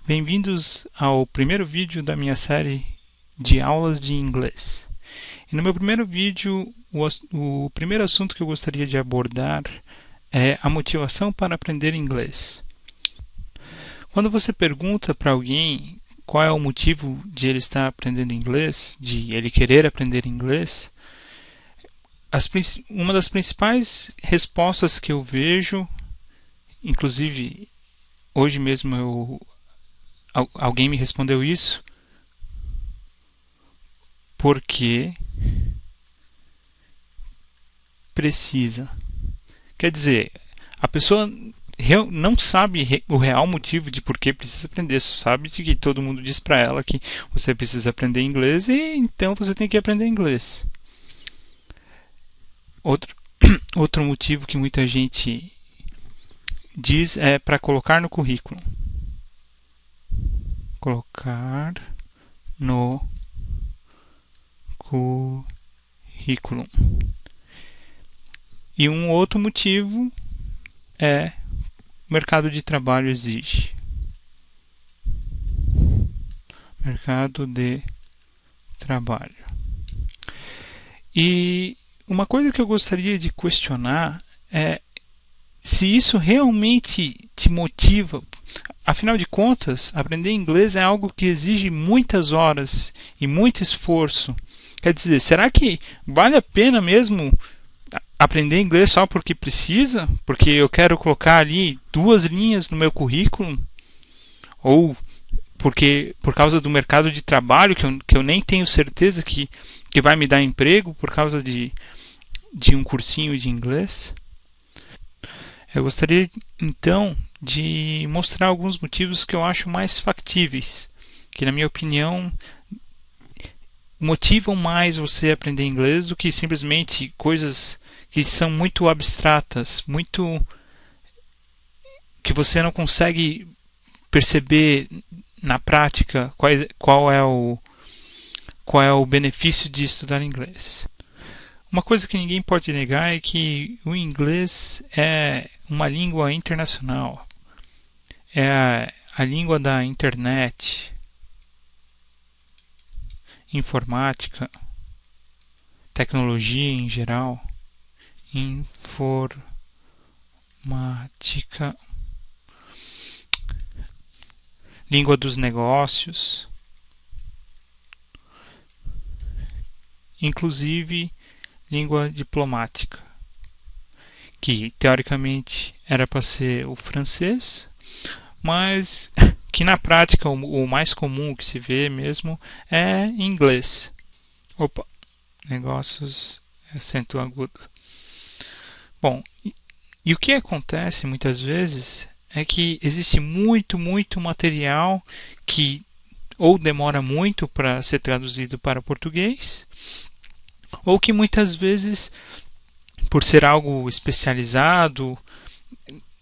Bem-vindos ao primeiro vídeo da minha série de aulas de inglês. E no meu primeiro vídeo, o primeiro assunto que eu gostaria de abordar é a motivação para aprender inglês. Quando você pergunta para alguém qual é o motivo de ele estar aprendendo inglês, de ele querer aprender inglês, uma das principais respostas que eu vejo, inclusive hoje mesmo alguém me respondeu isso, porque precisa. Quer dizer, a pessoa não sabe o real motivo de por que precisa aprender, só sabe de que todo mundo diz para ela que você precisa aprender inglês e então você tem que aprender inglês. Outro motivo que muita gente diz é para colocar no currículo. Colocar no currículo. E um outro motivo é o mercado de trabalho exige. Mercado de trabalho. E uma coisa que eu gostaria de questionar é se isso realmente te motiva. Afinal de contas, aprender inglês é algo que exige muitas horas e muito esforço. Quer dizer, será que vale a pena mesmo aprender inglês só porque precisa? Porque eu quero colocar ali 2 linhas no meu currículo? Ou por causa do mercado de trabalho, que eu nem tenho certeza que vai me dar emprego por causa de um cursinho de inglês? Eu gostaria, então, de mostrar alguns motivos que eu acho mais factíveis, que, na minha opinião, motivam mais você a aprender inglês do que simplesmente coisas que são muito abstratas, que você não consegue perceber na prática qual é o benefício de estudar inglês. Uma coisa que ninguém pode negar é que o inglês é uma língua internacional. É a língua da internet, informática, tecnologia em geral, informática, língua dos negócios, inclusive língua diplomática, que teoricamente era para ser o francês, mas que na prática o mais comum que se vê mesmo é inglês. Negócios, acento agudo. Bom, e o que acontece muitas vezes é que existe muito material que ou demora muito para ser traduzido para português, ou que muitas vezes, por ser algo especializado,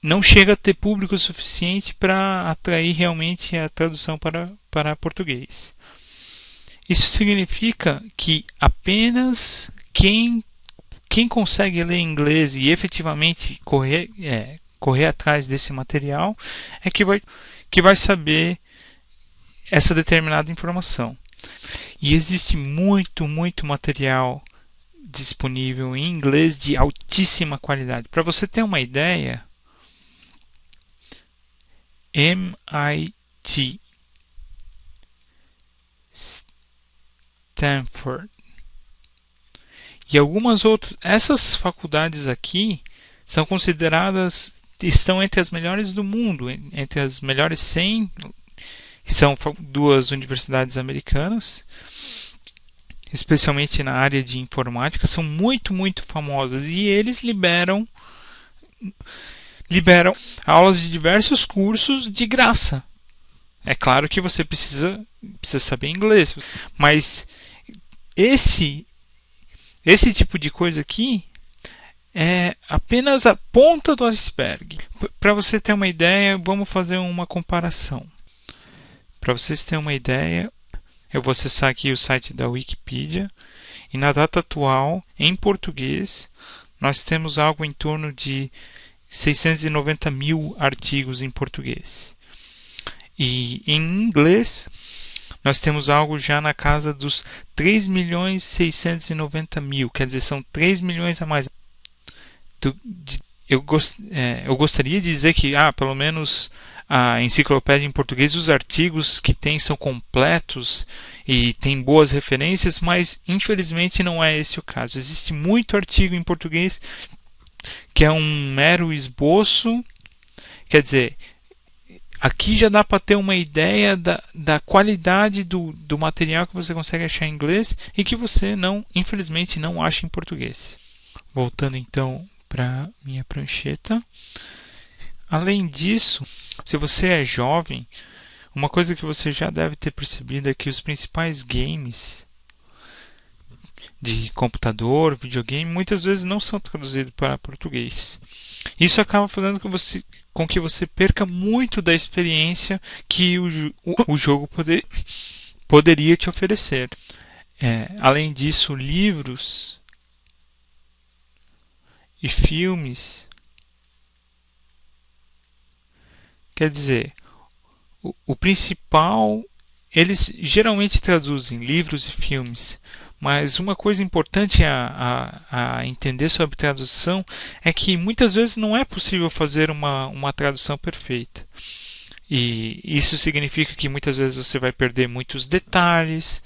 não chega a ter público suficiente para atrair realmente a tradução para português. Isso significa que apenas quem consegue ler inglês e efetivamente correr atrás desse material é que vai saber essa determinada informação. E existe muito material disponível em inglês de altíssima qualidade. Para você ter uma ideia, MIT, Stanford e algumas outras, essas faculdades aqui são consideradas, estão entre as melhores do mundo, entre as melhores 100, são 2 universidades americanas, especialmente na área de informática, são muito famosas, e eles liberam aulas de diversos cursos de graça. É claro que você precisa saber inglês, mas esse tipo de coisa aqui é apenas a ponta do iceberg. Para você ter uma ideia, vamos fazer uma comparação. Para vocês terem uma ideia, eu vou acessar aqui o site da Wikipedia, e na data atual, em português, nós temos algo em torno de 690 mil artigos em português. E em inglês, nós temos algo já na casa dos 3.690.000, quer dizer, são 3 milhões a mais. Eu gostaria de dizer que, pelo menos a enciclopédia em português, os artigos que tem são completos e tem boas referências, mas infelizmente não é esse o caso. Existe muito artigo em português que é um mero esboço, quer dizer, aqui já dá para ter uma ideia da qualidade do material que você consegue achar em inglês e que você infelizmente não acha em português. Voltando então para minha prancheta. Além disso, se você é jovem, uma coisa que você já deve ter percebido é que os principais games de computador, videogame, muitas vezes não são traduzidos para português. Isso acaba fazendo com que você perca muito da experiência que o jogo poderia te oferecer. Além disso, livros e filmes, quer dizer, o principal, eles geralmente traduzem livros e filmes, mas uma coisa importante a entender sobre tradução é que muitas vezes não é possível fazer uma tradução perfeita. E isso significa que muitas vezes você vai perder muitos detalhes,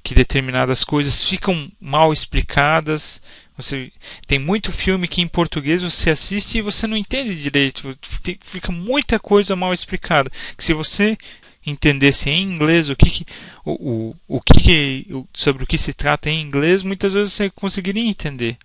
que determinadas coisas ficam mal explicadas. Tem muito filme que em português você assiste e você não entende direito. Fica muita coisa mal explicada. Que se você entendesse em inglês sobre o que se trata em inglês, muitas vezes você conseguiria entender.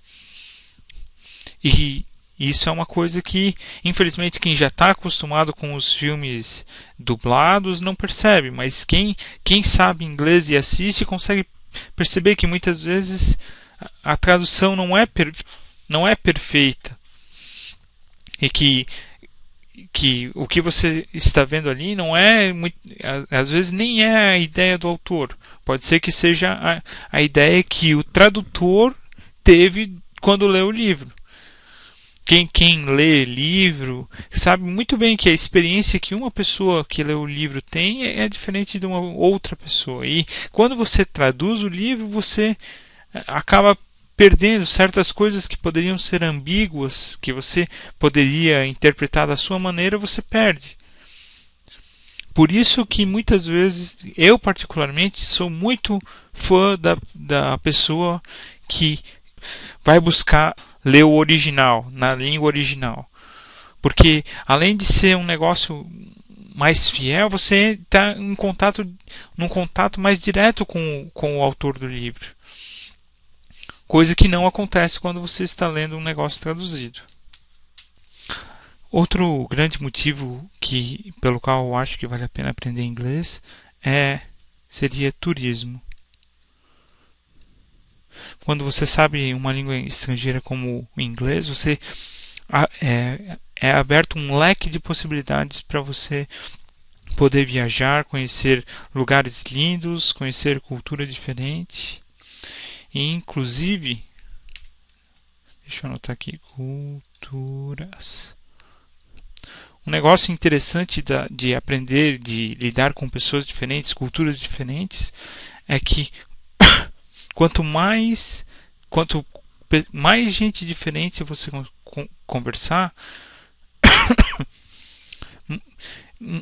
E isso é uma coisa que, infelizmente, quem já está acostumado com os filmes dublados não percebe, mas quem sabe inglês e assiste consegue perceber que muitas vezes a tradução não é perfeita e que o que você está vendo ali não é às vezes nem é a ideia do autor. Pode ser que seja a ideia que o tradutor teve quando leu o livro. Quem lê livro sabe muito bem que a experiência que uma pessoa que lê o livro tem é diferente de uma outra pessoa. E quando você traduz o livro, você acaba perdendo certas coisas que poderiam ser ambíguas, que você poderia interpretar da sua maneira, você perde. Por isso que muitas vezes, eu particularmente, sou muito fã da pessoa que vai buscar ler o original, na língua original. Porque além de ser um negócio mais fiel, você está num contato mais direto com o autor do livro. Coisa que não acontece quando você está lendo um negócio traduzido. Outro grande motivo pelo qual eu acho que vale a pena aprender inglês seria turismo. Quando você sabe uma língua estrangeira como o inglês, você é aberto um leque de possibilidades para você poder viajar, conhecer lugares lindos, conhecer cultura diferente. E inclusive, deixa eu anotar aqui, culturas. Um negócio interessante de aprender, de lidar com pessoas diferentes, culturas diferentes, é que quanto mais gente diferente você conversar,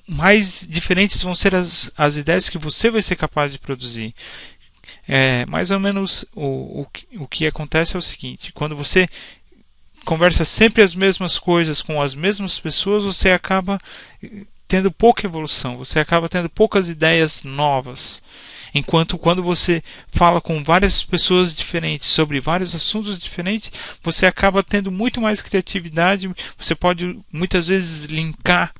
mais diferentes vão ser as ideias que você vai ser capaz de produzir. Mais ou menos o que acontece é o seguinte: quando você conversa sempre as mesmas coisas com as mesmas pessoas, você acaba tendo pouca evolução, você acaba tendo poucas ideias novas. Enquanto quando você fala com várias pessoas diferentes sobre vários assuntos diferentes, você acaba tendo muito mais criatividade. Você pode muitas vezes linkar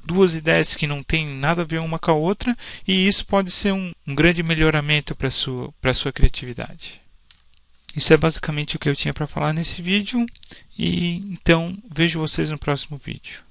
duas ideias que não têm nada a ver uma com a outra, e isso pode ser um grande melhoramento para a sua criatividade. Isso é basicamente o que eu tinha para falar nesse vídeo, e então vejo vocês no próximo vídeo.